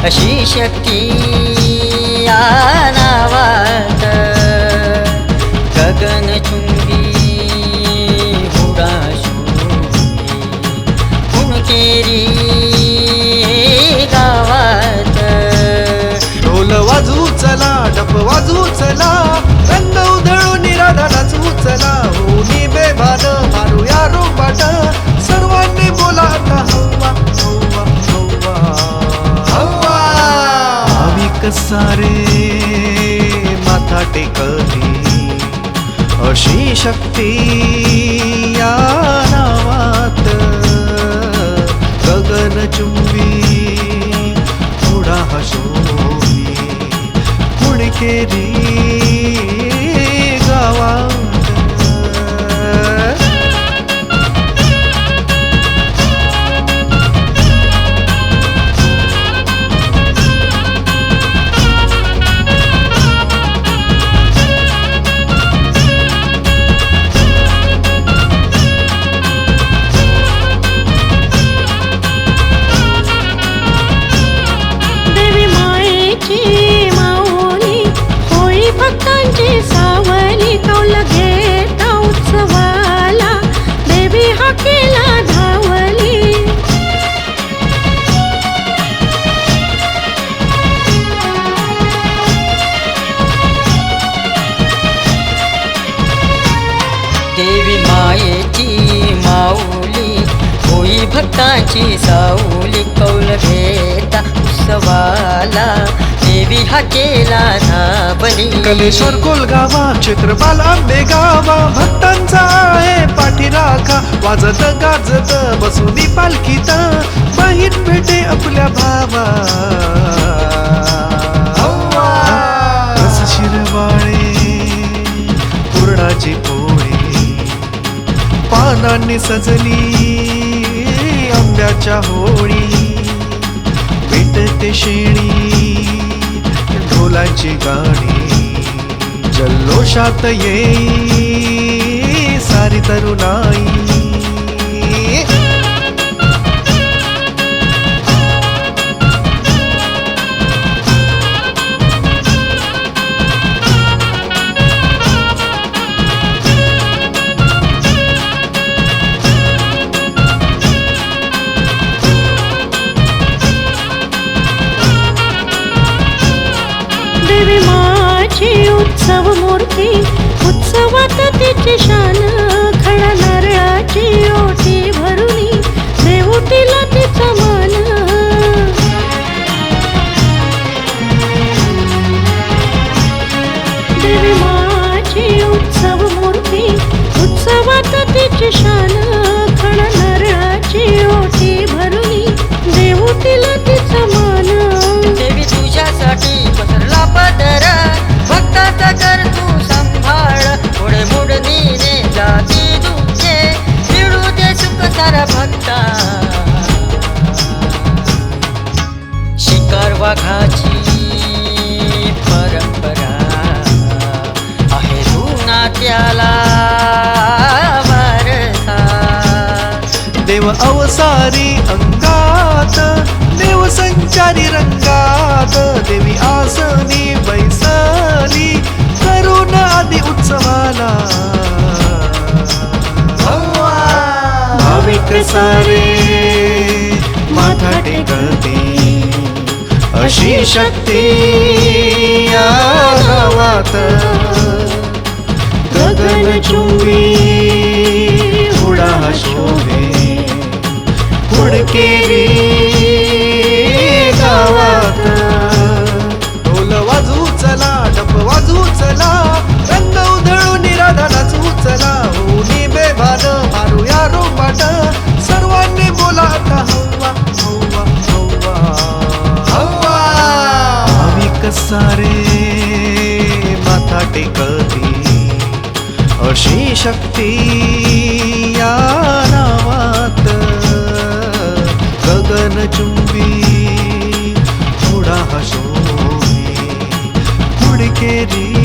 अशी शक्ती या नावात गगनचुंबी उडाशोभी कुणकेरी गावात ढोल वाजू चला डप वाजू चला रंग उधळून राधा नाचू चला होनी बेभान मारूया रोपाट सर्वांनी बोला आता हव्वा हव्वा हव्वा हव्वा भाविक सारे माथा टेकली अशी शक्ती या नावात गगनचुंबी थोडा हशोभी कुणकेरी गावात भक्तांची सावली कौल घेता उत्सवाला देवी हाकेला धावली देवी मायेची माऊली होई भक्तांची सावली कौल घेता उत्सवाला देवी हाकेला धावली कलेश्वर कोलगावा क्षेत्रपाल आंबे गावा भक्तांचा आहे पाठीराखा वाजत गाजत बसुनी पालखीत बहीण भेटे आपल्या भावा रस शिरवाळे पुरणाची पोळी पानांनी सजली आंब्याच्या होळी पेटते शेणी ढोलाची गाणी जल्लोषात येई सारी तरुणाई देवी माझी उत्सव मूर्ती उत्सवात तिची शान खडा नारळाची ओटी भरुनी देऊ तिला तिचा मान देवी माझी उत्सव मूर्ती उत्सवात तिची शान खडा नारळाची ओटी भरुनी देऊ तिला तिचा मान देवी तुझ्यासाठी पसरला पदर भक्ताचा कर तू सांभाळ पुढे मोडणीने जाती तुझे मिळू दे सुख सारा भक्ता शिकार वाघाची परंपरा आहे जुना त्याला वारसा देव अवसारी अंगात देव संचारी रंगात देवी आसनी बैसली करून आदि उत्सवाला भाविक सारे माथा टेकते अशी शक्ती या गावात गगनचुंबी उडा शोभे कुणकेरी गावात ढोल वाजू चला डप वाजू चला रंग उधळून राधा नाचू चला होनी बेभान मारूया रोपाट सर्वांनी बोला आता हव्वा हव्वा हव्वा हव्वा भाविक सारे माथा टेकती अशी शक्ती या नावात गगनचुंबी थोडा हशोभी कुणकेरी